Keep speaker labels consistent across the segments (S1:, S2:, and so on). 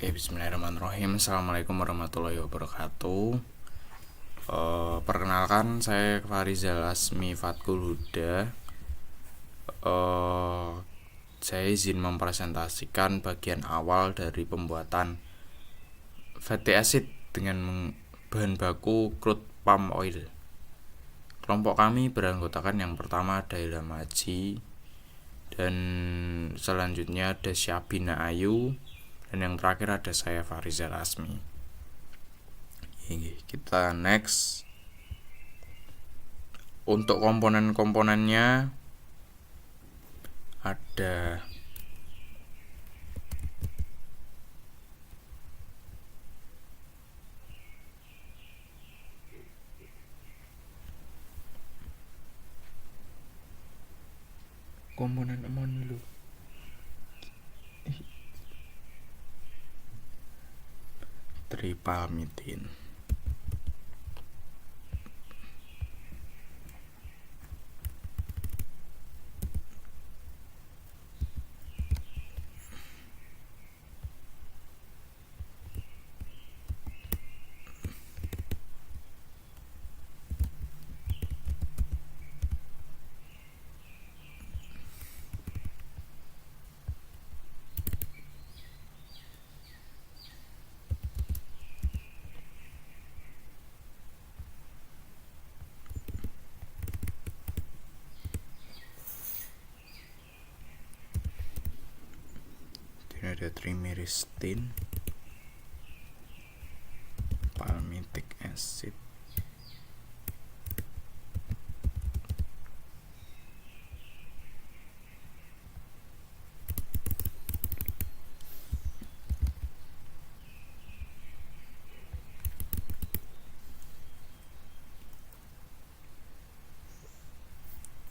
S1: Oke, bismillahirrahmanirrahim. Assalamualaikum warahmatullahi wabarakatuh. Perkenalkan, saya Farizal Asmi Fatkul Huda. Saya izin mempresentasikan bagian awal dari pembuatan fatty acid dengan bahan baku crude palm oil. Kelompok kami beranggotakan yang pertama ada Ilham Haji, dan selanjutnya ada Syabina Ayu, dan yang terakhir ada saya Farizal Asmi. Kita next. Untuk komponen-komponennya ada komponen amon dulu. Tripalmitin. Ini ada trimeristin, palmitic acid,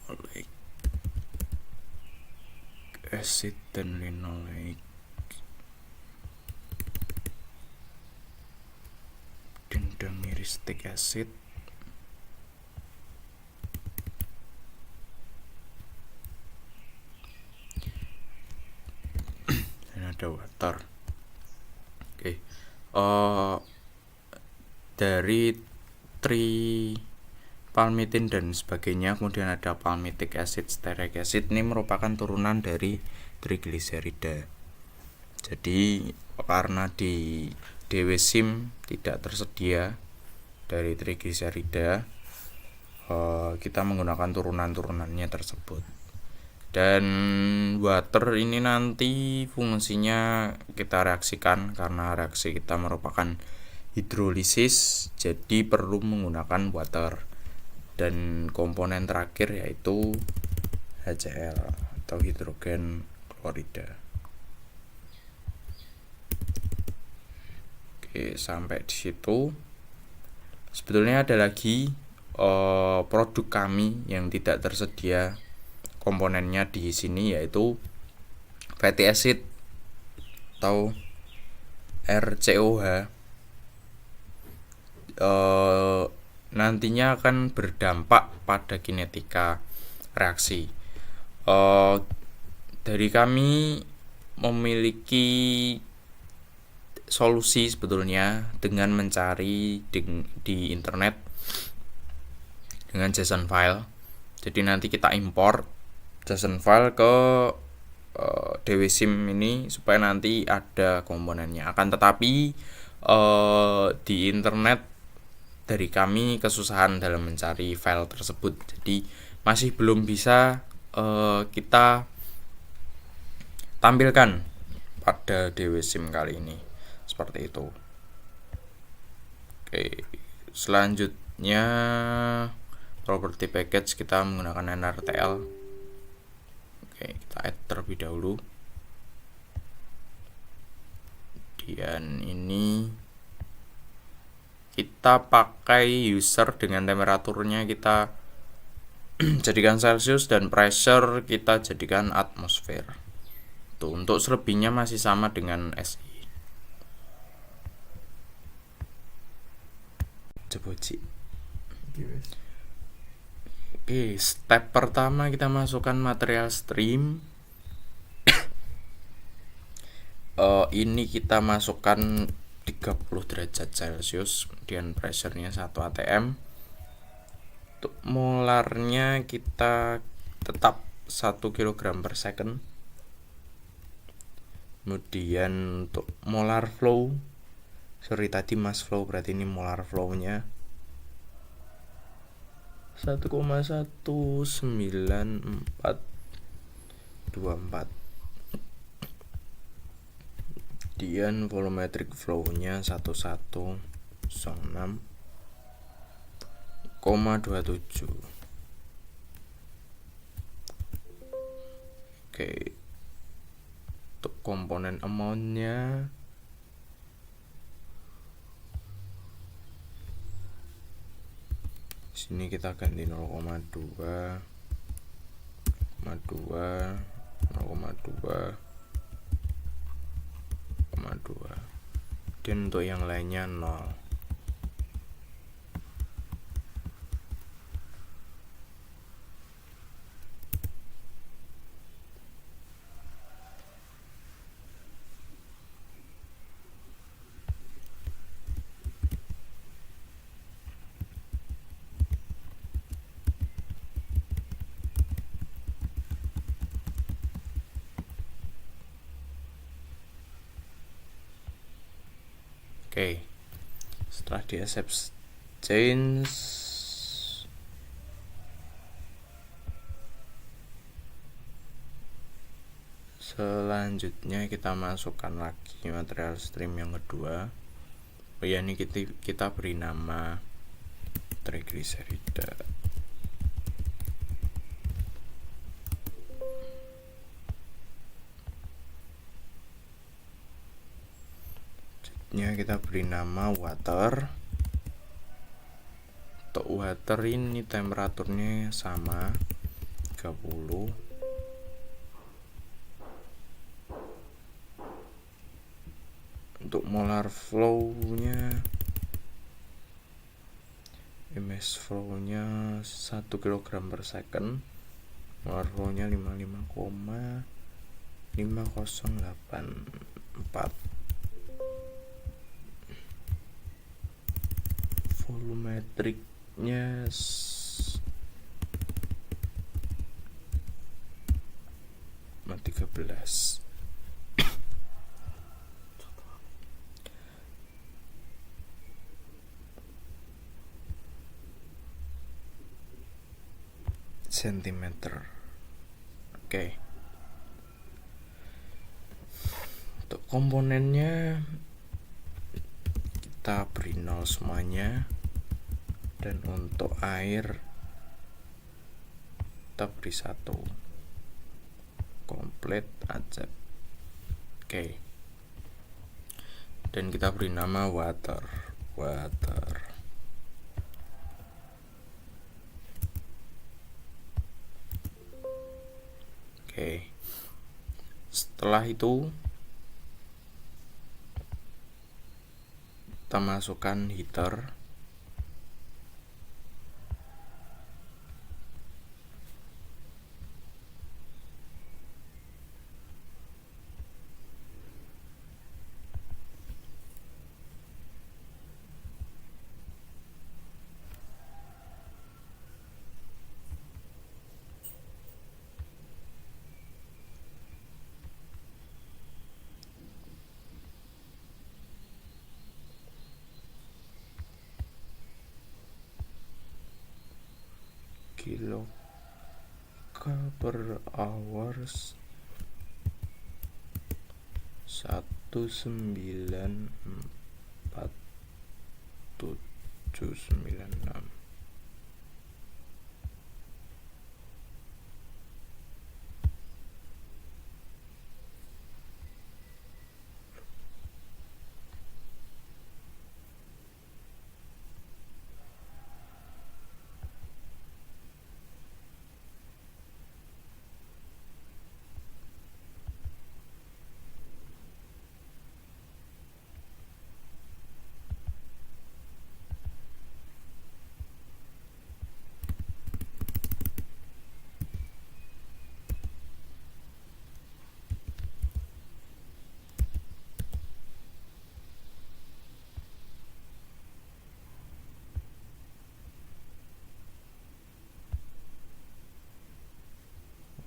S1: oleic acid, dan linoleic, dan damiristic acid, dan ada water. Oke. Dari tripalmitin dan sebagainya, kemudian ada palmitic acid, stearic acid. Ini merupakan turunan dari trigliserida. Jadi karena di DWSIM tidak tersedia dari trigliserida, kita menggunakan turunan-turunannya tersebut. Dan water ini nanti fungsinya kita reaksikan, karena reaksi kita merupakan hidrolisis, jadi perlu menggunakan water. Dan komponen terakhir yaitu HCl atau hidrogen klorida. Oke, sampai di situ. Sebetulnya ada lagi produk kami yang tidak tersedia komponennya di sini, yaitu fatty acid atau RCOH. Nantinya akan berdampak pada kinetika reaksi. Dari kami memiliki solusi sebetulnya dengan mencari di internet dengan JSON file. Jadi nanti kita import JSON file ke DWSIM ini supaya nanti ada komponennya. Akan tetapi di internet dari kami kesusahan dalam mencari file tersebut, jadi masih belum bisa kita tampilkan pada DWSIM kali ini, seperti itu. Oke, selanjutnya property package kita menggunakan NRTL. Oke, kita add terlebih dahulu. Dan ini kita pakai user dengan temperaturnya kita jadikan Celsius, dan pressure kita jadikan atmosfer. Tuh, untuk selebihnya masih sama dengan SI. Coba cik. Oke, step pertama kita masukkan material stream. Ini kita masukkan 30 derajat Celcius, kemudian pressure-nya 1 atm. Untuk molarnya kita tetap 1 kg per second. Kemudian untuk molar flow, sorry tadi mass flow, berarti ini molar flow-nya 1,19424. Kemudian volumetric flow-nya 1106,27. Oke, untuk komponen amount-nya sini kita ganti 0,2, 0,2. Dan untuk yang lainnya 0. Oke, setelah di accept change, selanjutnya kita masukkan lagi material stream yang kedua. Ya, ini kita beri nama triglycerida. Kita beri nama water. Untuk water ini temperaturnya sama 30. Untuk molar flow-nya, ms flow-nya 1 kg per second, molar flow-nya 55,5084. Volumetricnya 13. Sentimeter. Oke. Untuk komponennya kita beri 0 semuanya, dan untuk air kita beri 1. Komplit aja. Oke. Dan kita beri nama water. Oke. Setelah itu kita masukkan heater. Kilo per hours 194796.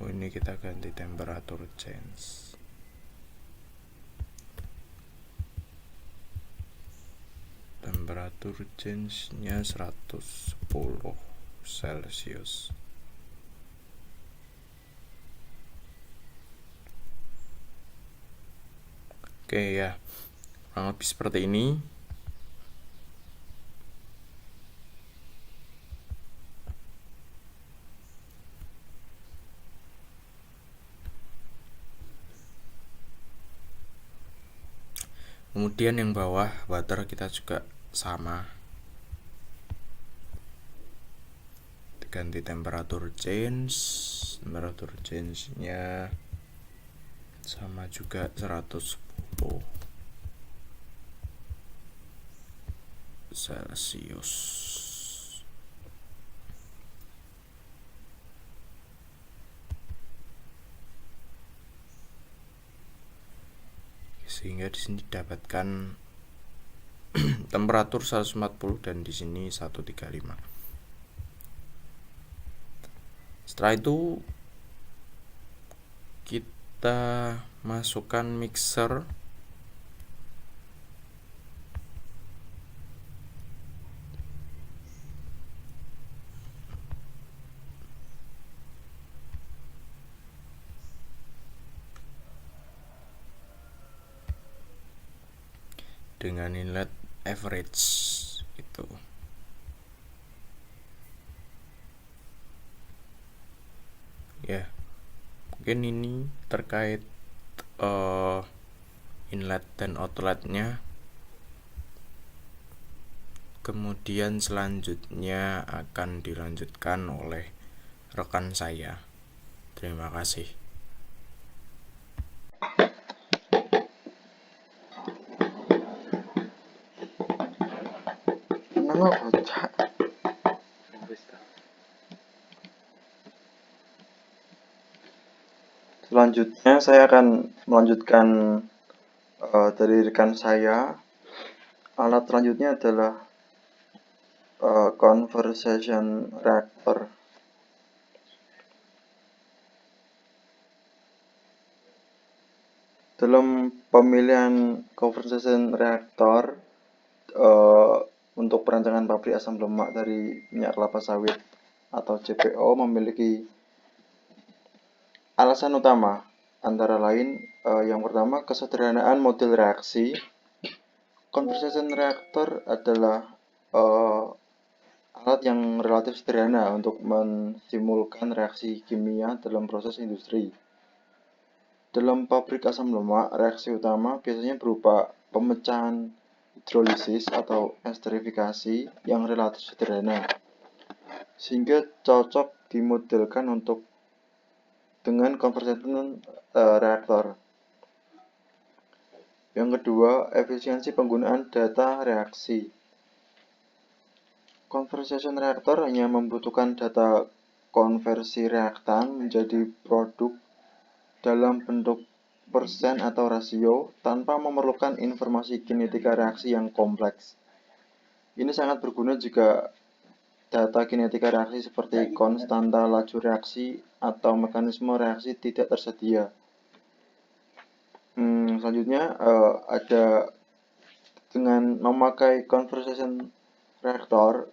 S1: Ini kita ganti temperatur change. Temperatur change-nya 110 Celcius. Oke ya, kurang lebih seperti ini. Kemudian yang bawah water kita juga sama, ganti temperatur change-nya sama juga 110 Celcius. Sehingga di sini didapatkan temperatur 140 dan di sini 135. Setelah itu kita masukkan mixer dengan inlet average itu. Ya, mungkin ini terkait inlet dan outletnya. Kemudian selanjutnya akan dilanjutkan oleh rekan saya. Terima kasih.
S2: Selanjutnya saya akan melanjutkan dari rekan saya. Alat selanjutnya adalah conversation reactor. Dalam pemilihan conversation reactor untuk perancangan pabrik asam lemak dari minyak kelapa sawit atau CPO memiliki alasan utama, antara lain yang pertama kesederhanaan model reaksi. Conversation reactor adalah alat yang relatif sederhana untuk mensimulkan reaksi kimia dalam proses industri. Dalam pabrik asam lemak, reaksi utama biasanya berupa pemecahan hidrolisis atau esterifikasi yang relatif sederhana, sehingga cocok dimodelkan dengan conversation reactor. Yang kedua, efisiensi penggunaan data reaksi. Conversation reactor hanya membutuhkan data konversi reaktan menjadi produk dalam bentuk persen atau rasio tanpa memerlukan informasi kinetika reaksi yang kompleks. Ini sangat berguna jika data kinetika reaksi seperti konstanta laju reaksi atau mekanisme reaksi tidak tersedia. Selanjutnya ada dengan memakai conversation reactor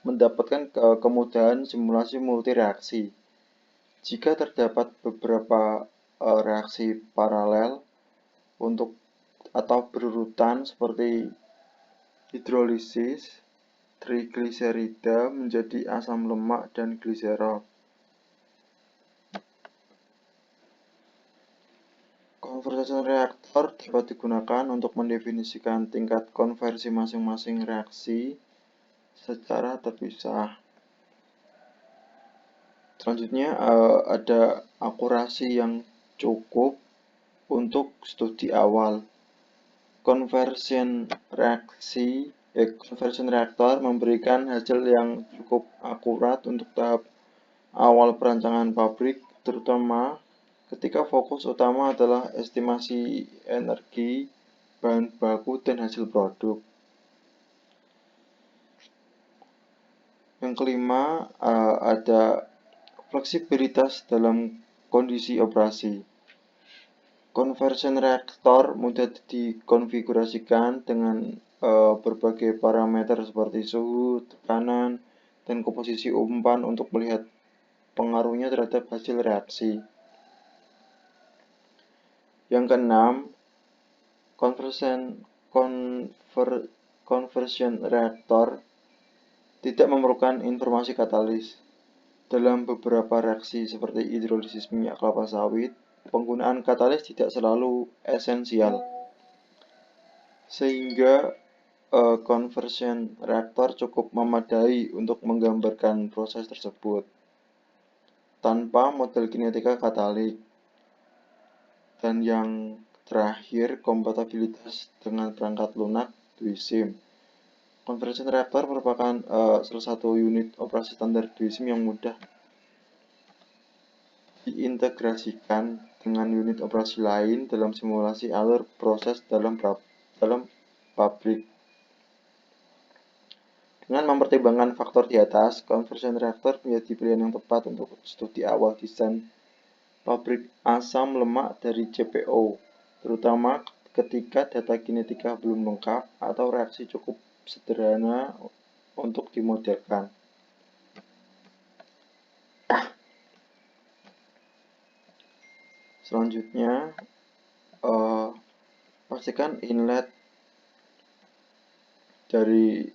S2: mendapatkan kemudahan simulasi multireaksi. Jika terdapat beberapa reaksi paralel atau berurutan seperti hidrolisis, trigliserida menjadi asam lemak dan gliserol. Conversation reactor dapat digunakan untuk mendefinisikan tingkat konversi masing-masing reaksi secara terpisah. Selanjutnya ada akurasi yang cukup untuk studi awal. Conversion reactor memberikan hasil yang cukup akurat untuk tahap awal perancangan pabrik, terutama ketika fokus utama adalah estimasi energi, bahan baku, dan hasil produk. Yang kelima ada Fleksibilitas dalam kondisi operasi. Conversion reaktor mudah dikonfigurasikan dengan berbagai parameter seperti suhu, tekanan, dan komposisi umpan untuk melihat pengaruhnya terhadap hasil reaksi. Yang keenam, conversion reaktor tidak memerlukan informasi katalis. Dalam beberapa reaksi seperti hidrolisis minyak kelapa sawit, penggunaan katalis tidak selalu esensial. Sehingga conversion reaktor cukup memadai untuk menggambarkan proses tersebut tanpa model kinetika katalik. Dan yang terakhir, kompatibilitas dengan perangkat lunak DWSIM. Conversion reaktor merupakan salah satu unit operasi standar DWSIM yang mudah diintegrasikan dengan unit operasi lain dalam simulasi alur proses dalam pabrik. Dengan mempertimbangkan faktor di atas, conversion reaktor menjadi pilihan yang tepat untuk studi awal desain pabrik asam lemak dari CPO, terutama ketika data kinetika belum lengkap atau reaksi cukup sederhana untuk dimodelkan. Selanjutnya, pastikan inlet dari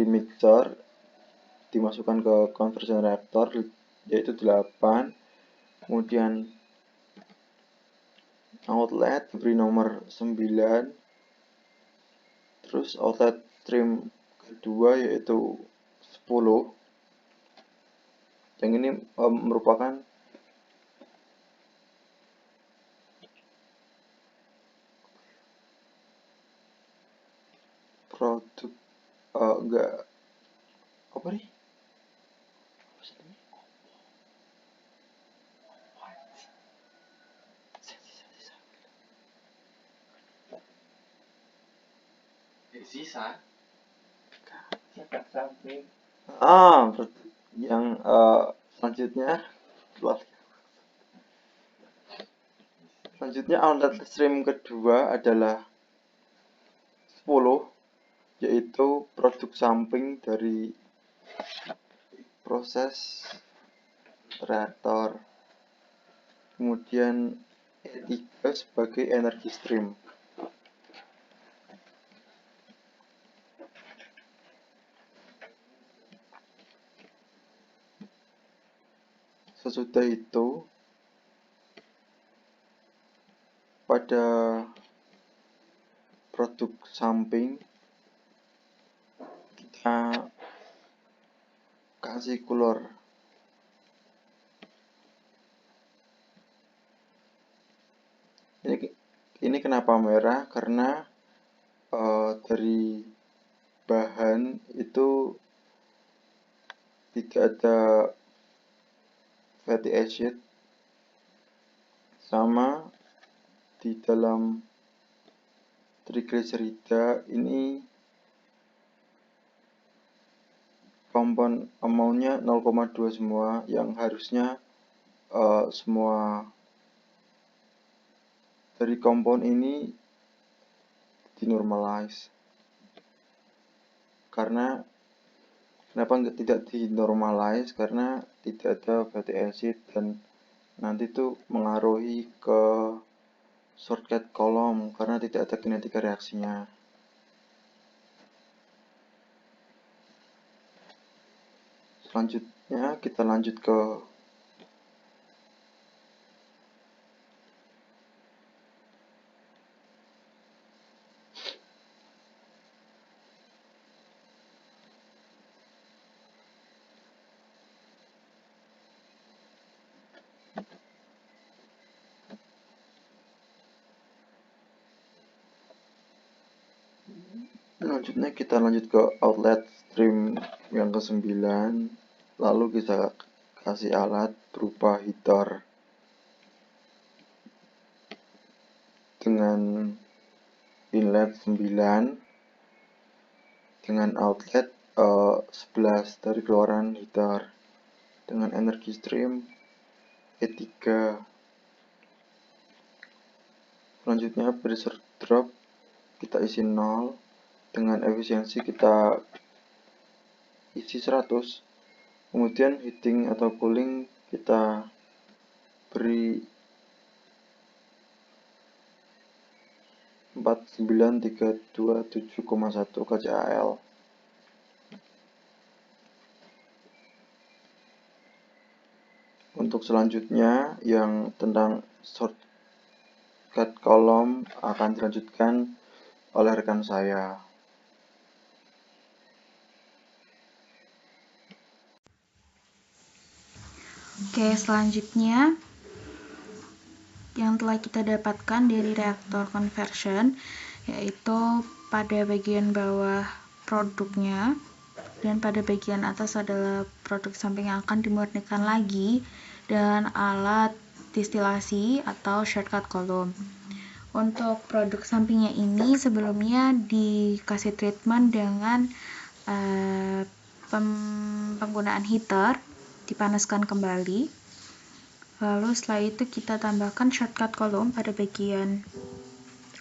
S2: mixer dimasukkan ke conversion reaktor, yaitu 8. Kemudian outlet diberi nomor 9. Terus outlet stream kedua yaitu 10. Yang ini merupakan produk
S3: sisa
S2: yang selanjutnya outlet stream kedua adalah 10, yaitu produk samping dari proses reaktor. Kemudian E3 sebagai energi stream. Sesudah itu, pada produk samping kita kasih color. Ini kenapa merah? Karena dari bahan itu tidak ada fatty acid, sama di dalam triglycerida ini kompon amountnya 0,2 semua, yang harusnya semua dari kompon ini dinormalize. Karena kenapa tidak dinormalize? Karena tidak ada fatty acid dan nanti itu mengaruhi ke shortcut kolom karena tidak ada kinetika reaksinya. Selanjutnya kita lanjut ke lanjut ke outlet stream yang ke-9. Lalu kita kasih alat berupa heater dengan inlet 9 dengan outlet 11 dari keluaran heater dengan energi stream E3. Selanjutnya pressure drop kita isi 0, dengan efisiensi kita isi 100. Kemudian heating atau cooling kita beri 49327,1 kcal. Untuk selanjutnya yang tentang shortcut kolom akan dilanjutkan oleh rekan saya.
S3: Oke, selanjutnya yang telah kita dapatkan dari reaktor conversion yaitu pada bagian bawah produknya dan pada bagian atas adalah produk samping yang akan dimurnikan lagi dan alat distilasi atau shortcut column. Untuk produk sampingnya ini sebelumnya dikasih treatment dengan penggunaan heater, dipanaskan kembali. Lalu setelah itu kita tambahkan shortcut column pada bagian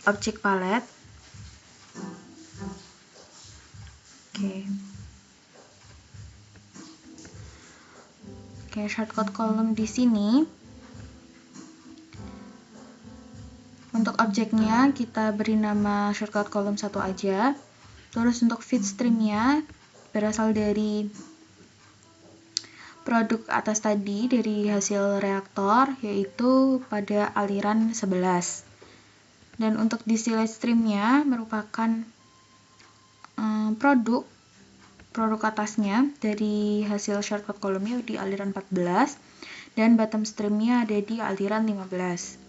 S3: objek palet. Oke, shortcut column di sini. Untuk objeknya kita beri nama shortcut column 1 aja. Terus untuk feed streamnya berasal dari produk atas tadi dari hasil reaktor yaitu pada aliran 11. Dan untuk distillate streamnya merupakan produk atasnya dari hasil shortcut column-nya di aliran 14 dan bottom streamnya ada di aliran 15.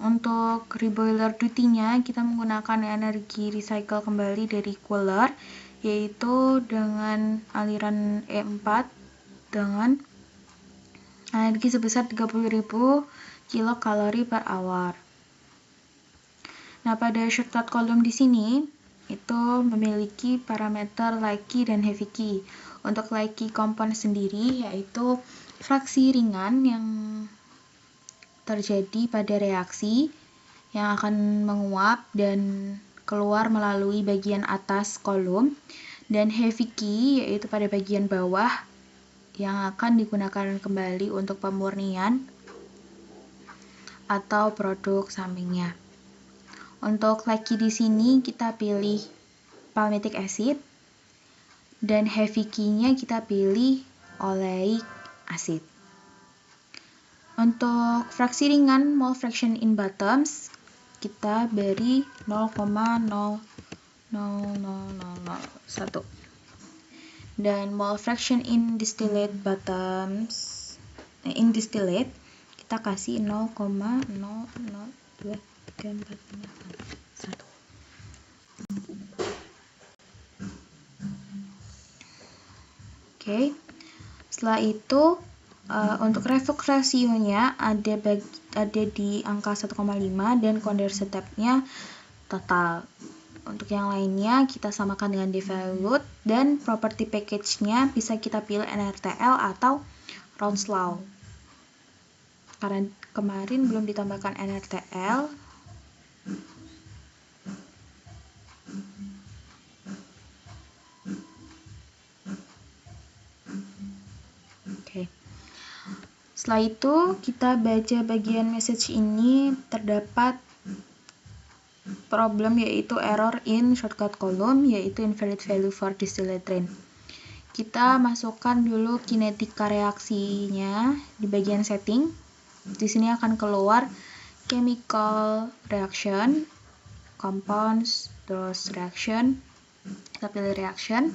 S3: Untuk reboiler duty-nya kita menggunakan energi recycle kembali dari cooler yaitu dengan aliran E4 dengan energi sebesar 30.000 kilokalori per hour. Nah, pada shortcut column di sini itu memiliki parameter light key dan heavy key. Untuk light key compound sendiri yaitu fraksi ringan yang terjadi pada reaksi yang akan menguap dan keluar melalui bagian atas kolom, dan heavy key yaitu pada bagian bawah yang akan digunakan kembali untuk pemurnian atau produk sampingnya. Untuk light key di sini kita pilih palmitic acid dan heavy key-nya kita pilih oleic acid. Untuk fraksi ringan mole fraction in bottoms kita beri 0,00001 dan mole fraction in distillate kita kasih 0,00234541. Oke. Setelah itu untuk revolt ratio-nya ada di angka 1,5 dan condenser step-nya total. Untuk yang lainnya kita samakan dengan devolute dan property package-nya bisa kita pilih NRTL atau Raoult's Law. Karena kemarin belum ditambahkan NRTL, setelah itu kita baca bagian message ini, terdapat problem yaitu error in shortcut column yaitu invalid value for distillate train. Kita masukkan dulu kinetika reaksinya di bagian setting. Di sini akan keluar chemical reaction, compounds, terus reaction. Kita pilih reaction.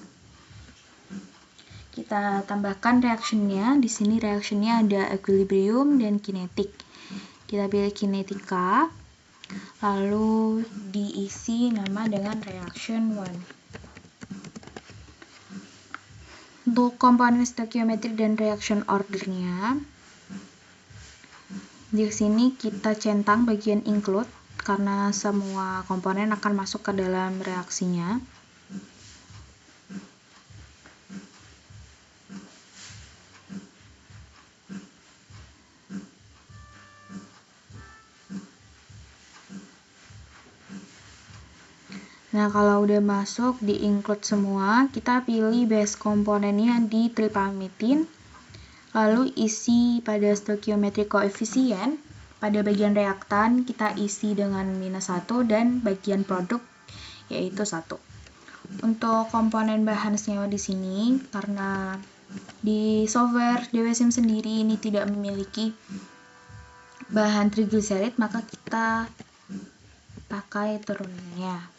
S3: Kita tambahkan reactionnya. Di sini reactionnya ada equilibrium dan kinetik. Kita pilih kinetika, lalu diisi nama dengan reaction 1. Untuk komponen stoichiometry dan reaction ordernya, di sini kita centang bagian include karena semua komponen akan masuk ke dalam reaksinya. Nah, kalau udah masuk di include semua, kita pilih base komponennya di tripalmitin, lalu isi pada stoichiometric coefficient. Pada bagian reaktan kita isi dengan -1 dan bagian produk yaitu 1. Untuk komponen bahan senyawa di sini, karena di software DWSIM sendiri ini tidak memiliki bahan trigliserid, maka kita pakai turunannya.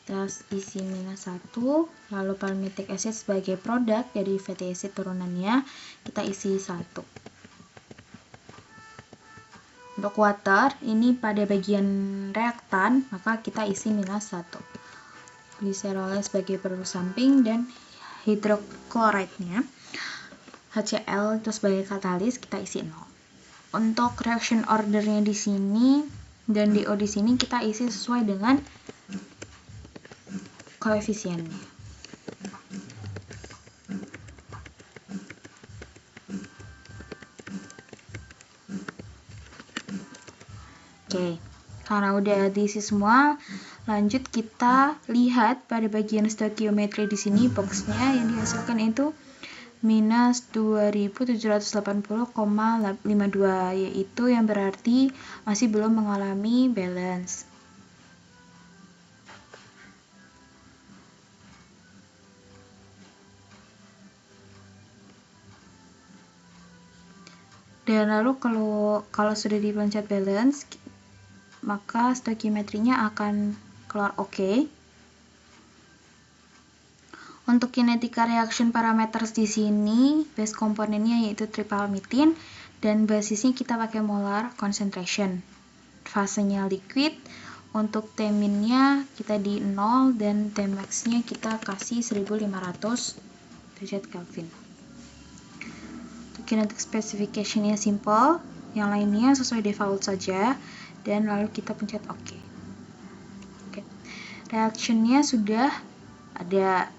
S3: Kita isi -1, lalu palmitic acid sebagai produk dari fatty acid turunannya kita isi 1. Untuk water, ini pada bagian reaktan, maka kita isi -1. Gliserolnya sebagai produk samping dan hidrokloridnya HCl itu sebagai katalis kita isi 0. Untuk reaction ordernya di sini dan DO di sini kita isi sesuai dengan koefisiennya. Oke, karena udah diisi semua, lanjut kita lihat pada bagian stoichiometry di sini boxnya yang dihasilkan itu -2780,52, yaitu yang berarti masih belum mengalami balance. Dan lalu kalau sudah dipencet balance, maka stoichiometrinya akan keluar oke. Untuk kinetika reaction parameters di sini, base komponennya yaitu tripalmitin dan basisnya kita pakai molar concentration. Fasenya liquid, untuk Tminnya kita di 0 dan Tmax-nya kita kasih 1500 derajat Kelvin. Untuk kinetic specification-nya simple, yang lainnya sesuai default saja dan lalu kita pencet OK. Reaction-nya sudah ada.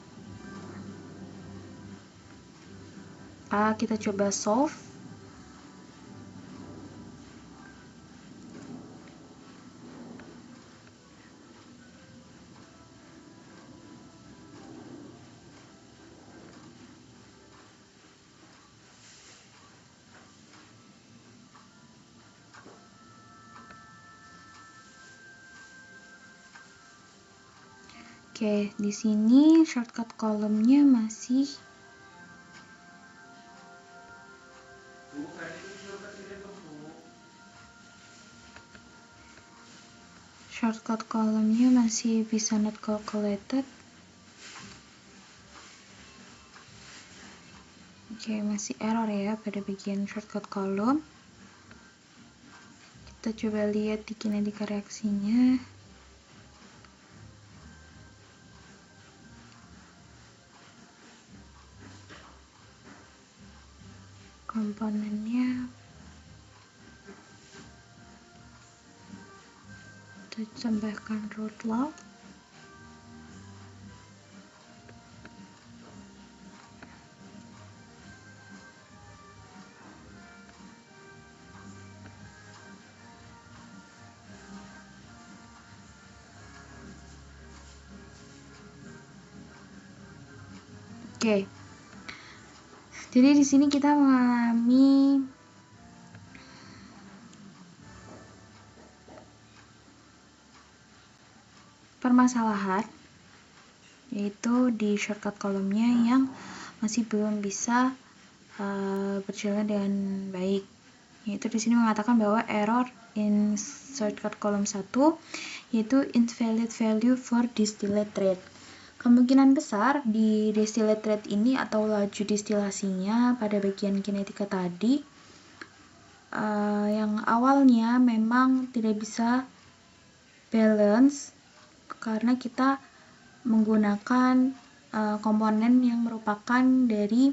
S3: Kita coba solve. Oke, di sini shortcut kolomnya masih bisa not calculated. Oke, masih error ya pada bagian shortcut kolom. Kita coba lihat di kinetika reaksinya. Komponennya kita tambahkan root log. Oke. Jadi di sini kita mengalami permasalahan, yaitu di shortcut kolomnya yang masih belum bisa berjalan dengan baik. Yaitu di sini mengatakan bahwa error in shortcut kolom 1 yaitu invalid value for distillate rate. Kemungkinan besar di distillate rate ini atau laju distilasinya pada bagian kinetika tadi yang awalnya memang tidak bisa balance karena kita menggunakan komponen yang merupakan dari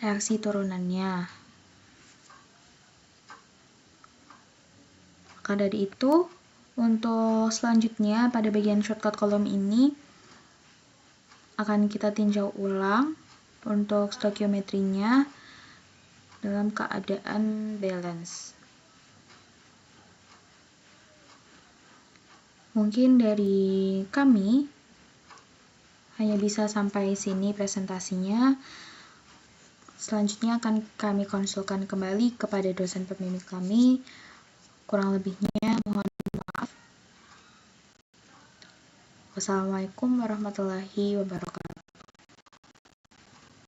S3: reaksi turunannya. Maka dari itu, untuk selanjutnya pada bagian shortcut kolom ini akan kita tinjau ulang untuk stoichiometrinya dalam keadaan balance. Mungkin dari kami hanya bisa sampai sini presentasinya. Selanjutnya akan kami konsulkan kembali kepada dosen pembimbing kami. Kurang lebihnya mohon maaf. Wassalamualaikum warahmatullahi wabarakatuh.